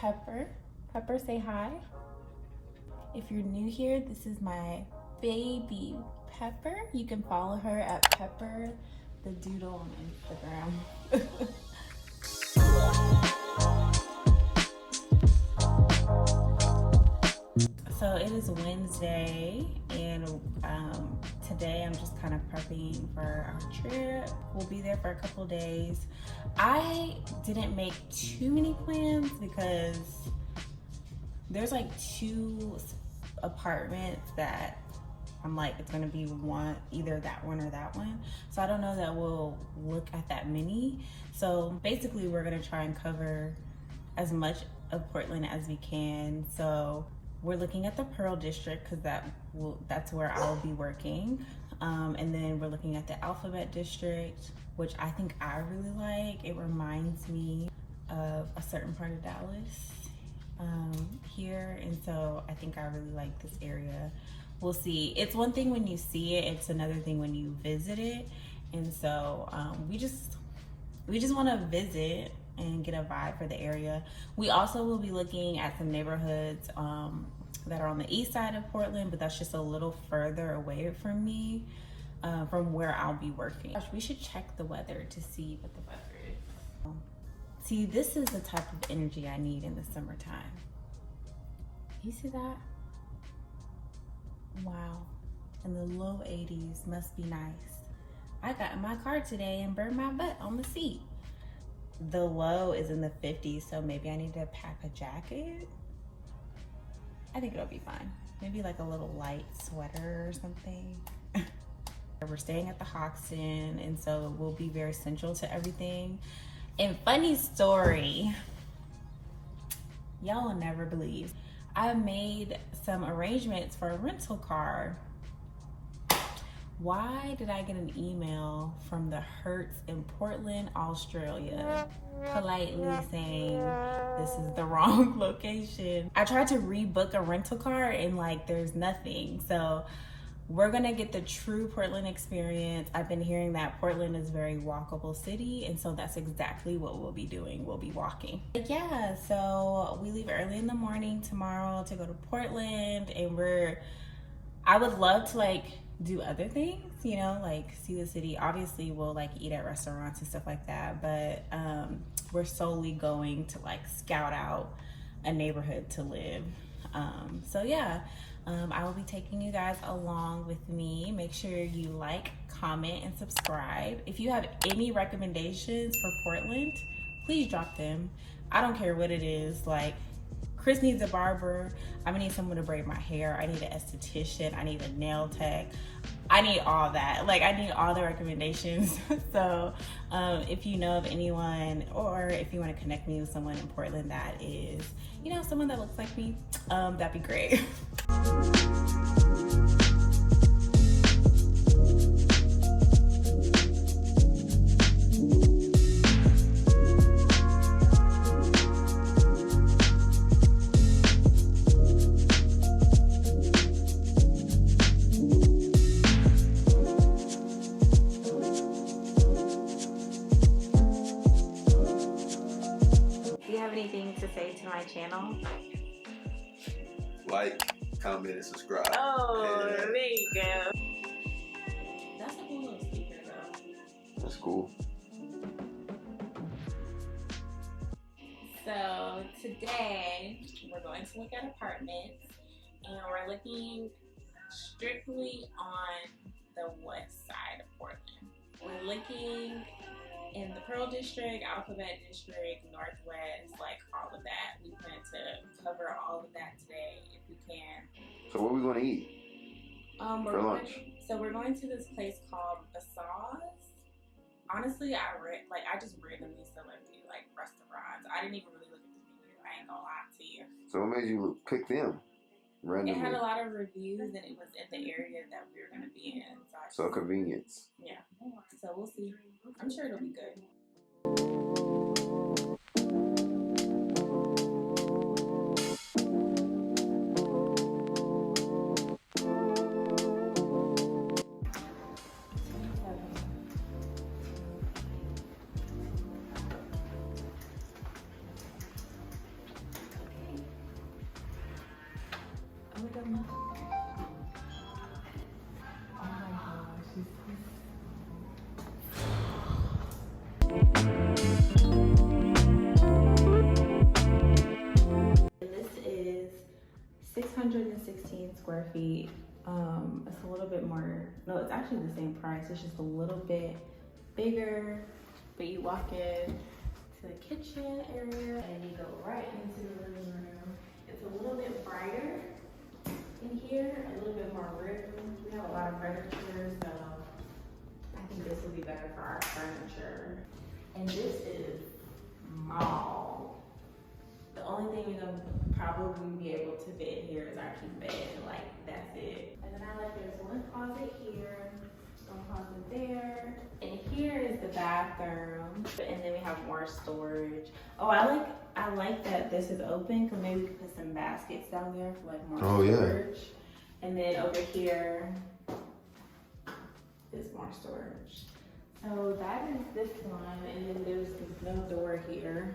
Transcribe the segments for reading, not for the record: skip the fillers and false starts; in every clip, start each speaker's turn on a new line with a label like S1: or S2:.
S1: Pepper. Pepper, say hi. If you're new here, this is my baby Pepper. You can follow her at Pepper the Doodle on Instagram. So it is Wednesday, and today I'm just kind of prepping for our trip. We'll be there for a couple days. I didn't make too many plans because there's like 2 apartments that I'm like, it's gonna be either that one or that one. So I don't know that we'll look at that many. So basically we're gonna try and cover as much of Portland as we can. So we're looking at the Pearl District because that's where I'll be working. And then we're looking at the Alphabet District, which I think I really like. It reminds me of a certain part of Dallas here. And so I think I really like this area. We'll see. It's one thing when you see it, it's another thing when you visit it. And so we just want to visit and get a vibe for the area. We also will be looking at some neighborhoods that are on the east side of Portland, but that's just a little further away from me, from where I'll be working. Gosh, we should check the weather to see what the weather is. See, this is the type of energy I need in the summertime. You see that? Wow, in the low 80s must be nice. I got in my car today and burned my butt on the seat. The low is in the 50s, so maybe I need to pack a jacket. I think it'll be fine. Maybe like a little light sweater or something. We're staying at the Hoxton, and so we'll be very central to everything. And funny story, y'all will never believe, I made some arrangements for a rental car. Why did I get an email from the Hertz in Portland, Australia, politely saying this is the wrong location? I tried to rebook a rental car and like there's nothing. So we're gonna get the true Portland experience. I've been hearing that Portland is a very walkable city, and so that's exactly what we'll be doing. We'll be walking. But yeah, so we leave early in the morning tomorrow to go to Portland, and I would love to like do other things, you know, like see the city. Obviously we'll like eat at restaurants and stuff like that, but we're solely going to like scout out a neighborhood to live. So yeah, I will be taking you guys along with me. Make sure you like, comment, and subscribe. If you have any recommendations for Portland, please drop them. I don't care what it is. Like, Chris needs a barber. I'm gonna need someone to braid my hair. I need an esthetician. I need a nail tech. I need all that. Like, I need all the recommendations. So if you know of anyone, or if you want to connect me with someone in Portland that is, you know, someone that looks like me, that'd be great. Anything to say to my channel?
S2: Like, comment, and subscribe.
S1: Oh, yeah. There you go. That's a cool little speaker though.
S2: That's cool.
S1: So today we're going to look at apartments, and we're looking strictly on the west side of Portland. We're looking in the Pearl District, Alphabet District, Northwest, like all of that. We plan to cover all of that today if we can.
S2: So what are we going to eat for lunch?
S1: We're going to this place called Basaw's. Honestly, I just randomly selected like restaurants. I didn't even really look at the menu. I ain't gonna lie to you.
S2: So what made you pick them randomly?
S1: It had a lot of reviews, and it was in the area that we were gonna be in.
S2: So convenience.
S1: Yeah. So we'll see. I'm sure it'll be good. square feet. It's a little bit more, no, it's actually the same price. It's just a little bit bigger, but you walk in to the kitchen area and you go right into the living room. It's a little bit brighter in here, a little bit more room. We have a lot of furniture, so I think this will be better for our furniture. And this is small. The only thing we're gonna probably be able to fit here is our king bed. Like, that's it. And then I like there's one closet here, one closet there. And here is the bathroom. And then we have more storage. Oh, I like that this is open because maybe we could put some baskets down there for like more storage. Yeah. And then over here is more storage. So that is this one, and then there's no door here.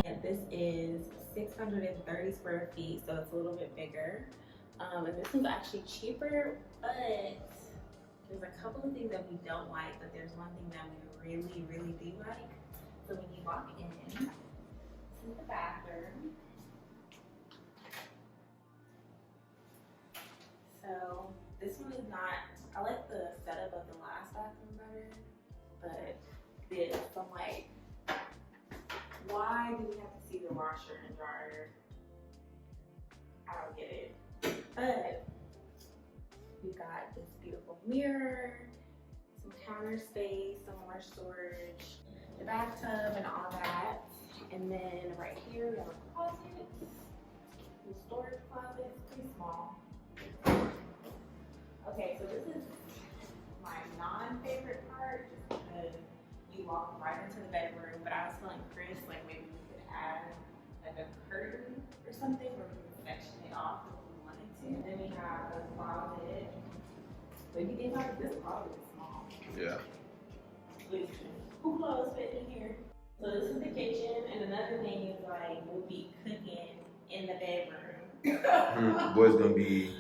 S1: And this is 630 square feet, so it's a little bit bigger. And this one's actually cheaper, but there's a couple of things that we don't like, but there's one thing that we really, really do like. So when you walk in, this is the bathroom. So this one is not, I like the setup of the last bathroom better, but this, I'm like, why do we have to see the washer and dryer? I don't get it. But we got this beautiful mirror, some counter space, some more storage, the bathtub and all that. And then right here we have a closet, the storage closet, it's pretty small. Okay, so this is my non-favorite part just because you walk right into the bedroom, but I was telling Chris like maybe we could add like a curtain or something where we can section it off if we wanted to. And then we have a closet. But if you think about it, this closet is small.
S2: Yeah.
S1: Listen, who clothes fit in here? So this is the kitchen, and another thing is like we'll be cooking in the bedroom.
S2: Boy's gonna be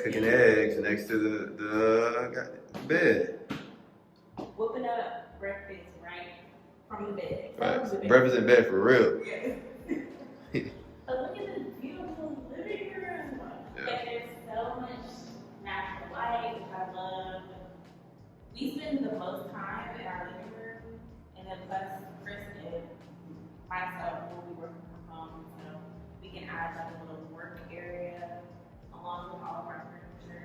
S2: cooking eggs next to the bed.
S1: Whooping up breakfast right from the bed.
S2: Right. Breakfast in bed for real.
S1: Yes. But look at this beautiful living room. Yeah. And there's so much natural light, which I love. We spend the most time in our living room, and then plus Chris and myself will be working from home, so we can add like a little work area along with all of our furniture.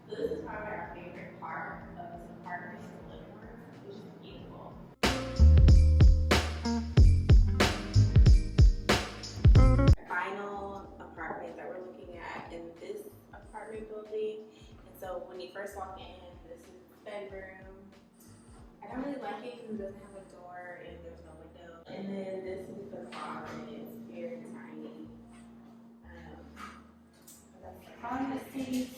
S1: So this is probably our favorite part of this apartment, the living room, which is beautiful. Final apartment that we're looking at in this apartment building. And so when you first walk in, this is the bedroom. I don't really like it because it doesn't have a door and there's no window. And then this is the closet. It's very tiny. That's the closet space.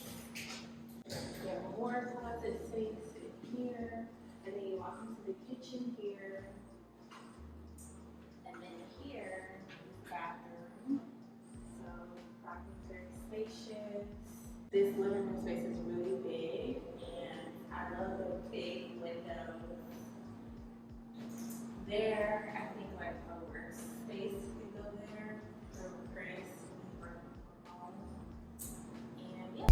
S1: You have more closet space in here. And then you walk into the kitchen here. And then here is the bathroom. So bathroom's very spacious. This living room space is really big, and I love the big windows. There, I think like a workspace could go there for Chris and work from home. And yeah.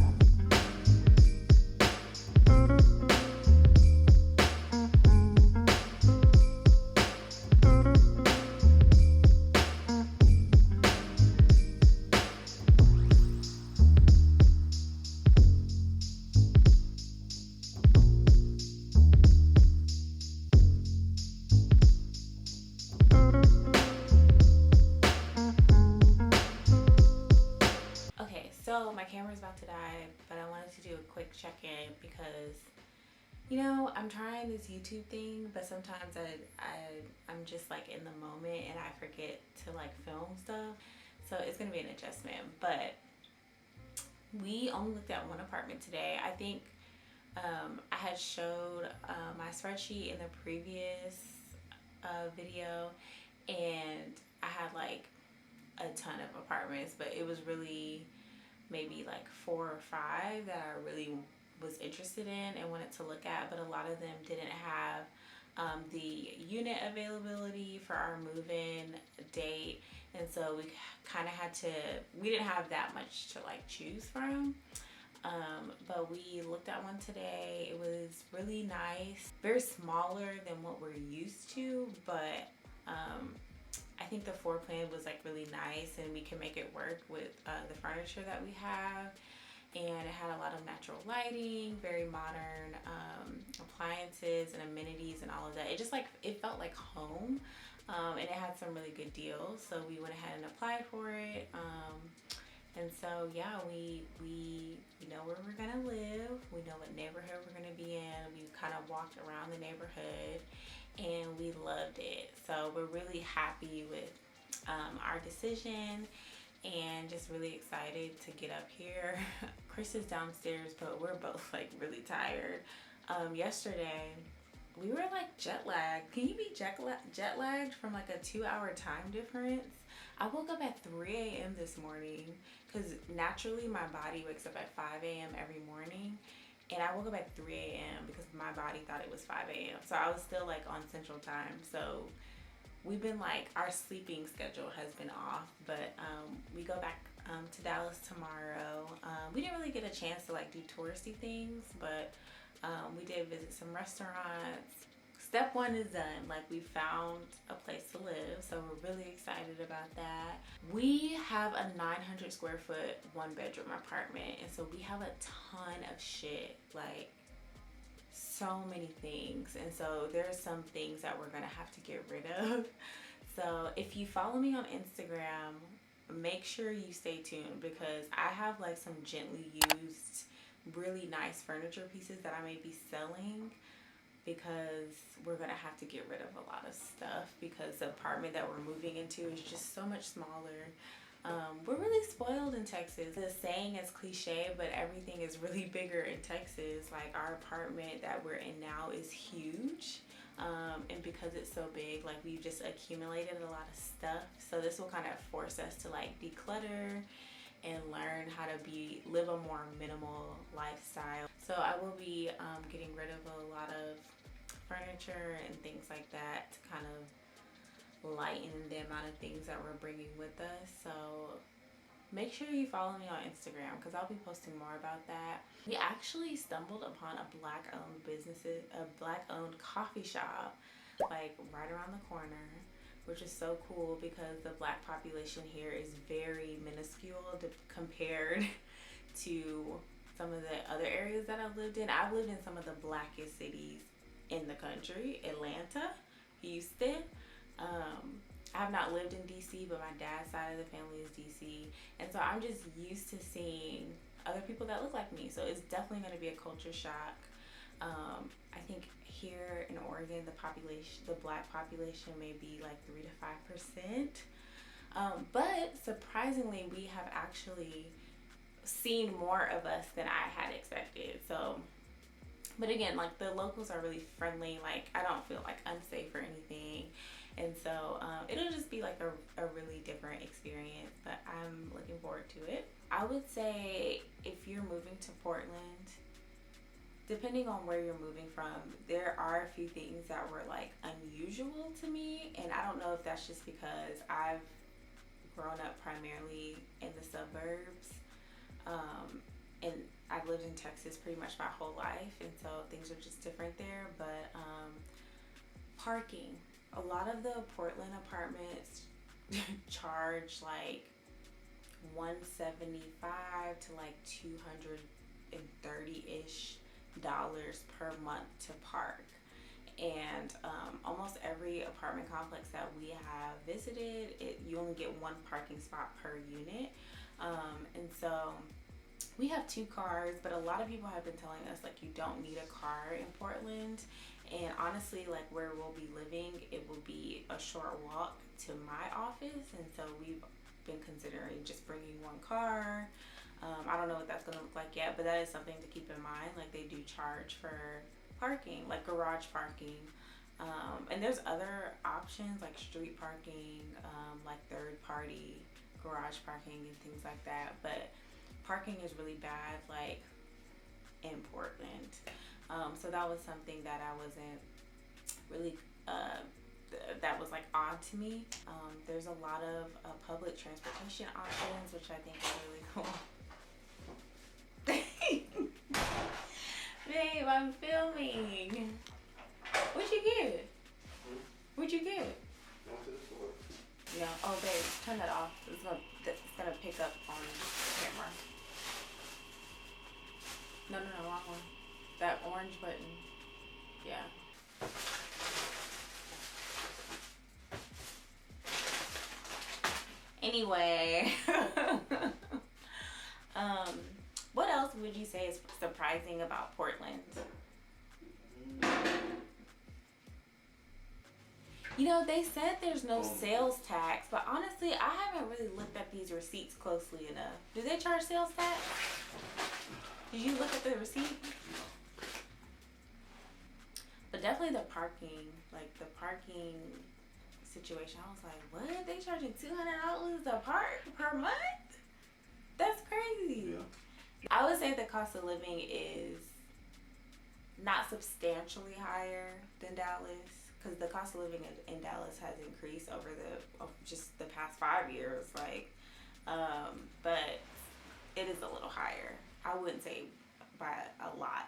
S1: So my camera's about to die, but I wanted to do a quick check-in because, you know, I'm trying this YouTube thing, but sometimes I'm just like in the moment and I forget to like film stuff. So it's gonna be an adjustment, but we only looked at one apartment today. I think I had showed my spreadsheet in the previous video, and I had like a ton of apartments, but it was really maybe like 4 or 5 that I really was interested in and wanted to look at, but a lot of them didn't have the unit availability for our move-in date, and so we kind of had to, we didn't have that much to like choose from. But we looked at one today. It was really nice, very smaller than what we're used to, but I think the floor plan was like really nice, and we can make it work with the furniture that we have. And it had a lot of natural lighting, very modern appliances and amenities and all of that. It just like, it felt like home, and it had some really good deals. So we went ahead and applied for it. And so yeah, we know where we're gonna live. We know what neighborhood we're gonna be in. We kind of walked around the neighborhood, and we loved it. So we're really happy with our decision, and just really excited to get up here. Chris is downstairs, but we're both like really tired. Yesterday we were like jet lagged. Can you be jet lagged from like a 2-hour time difference? I woke up at 3 a.m. this morning because naturally my body wakes up at 5 a.m. every morning. And I woke up at 3 a.m. because my body thought it was 5 a.m. So I was still like on Central Time. So we've been like, our sleeping schedule has been off. But we go back to Dallas tomorrow. We didn't really get a chance to like do touristy things, but we did visit some restaurants. Step one is done. Like, we found a place to live, so we're really excited about that. We have a 900 square foot 1-bedroom apartment, and so we have a ton of shit, like so many things. And so there's some things that we're gonna have to get rid of. So if you follow me on Instagram, make sure you stay tuned, because I have like some gently used, really nice furniture pieces that I may be selling, because we're gonna have to get rid of a lot of stuff, because the apartment that we're moving into is just so much smaller. We're really spoiled in Texas. The saying is cliche, but everything is really bigger in Texas. Like, our apartment that we're in now is huge, and because it's so big, like, we've just accumulated a lot of stuff. So this will kind of force us to like declutter and learn how to live a more minimal lifestyle. So I will be getting rid of a lot of furniture and things like that to kind of lighten the amount of things that we're bringing with us. So make sure you follow me on Instagram, because I'll be posting more about that. We actually stumbled upon a black-owned coffee shop, like right around the corner, which is so cool, because the black population here is very minuscule compared to some of the other areas that I've lived in. I've lived in some of the blackest cities in the country: Atlanta, Houston. I have not lived in DC, but my dad's side of the family is DC. And so I'm just used to seeing other people that look like me. So it's definitely going to be a culture shock. I think here in Oregon, the black population may be like 3 to 5%. But surprisingly, we have actually seen more of us than I had expected. So, but again, like, the locals are really friendly. Like, I don't feel like unsafe or anything. And so it'll just be like a really different experience, but I'm looking forward to it. I would say if you're moving to Portland, depending on where you're moving from, there are a few things that were like unusual to me. And I don't know if that's just because I've grown up primarily in the suburbs. And I've lived in Texas pretty much my whole life, and so things are just different there. But parking. A lot of the Portland apartments charge like $175 to like $230-ish per month to park. And almost every apartment complex that we have visited, you only get one parking spot per unit. And so we have 2 cars, but a lot of people have been telling us like you don't need a car in Portland. And honestly, like, where we'll be living, it will be a short walk to my office. And so we've been considering just bringing 1 car. I don't know what that's going to look like yet, but that is something to keep in mind. Like, they do charge for parking, like garage parking. And there's other options like street parking, like third-party garage parking and things like that. But parking is really bad, like, in Portland. So that was something that I wasn't really that was like odd to me. There's a lot of public transportation options, which I think is really cool. Babe, I'm filming. What'd you get? What'd you get? Yeah. Oh, babe, turn that off. It's gonna pick up on camera. No, wrong one. That orange button. Yeah. Anyway, what else would you say is surprising about Portland? You know, they said there's no sales tax, but honestly, I haven't really looked at these receipts closely enough. Do they charge sales tax? Did you look at the receipt? But definitely the parking, like the parking situation. I was like, what? They charging $200 a park per month? That's crazy. Yeah. I would say the cost of living is not substantially higher than Dallas, because the cost of living in Dallas has increased over just the past 5 years. Like, but it is a little higher. I wouldn't say by a lot.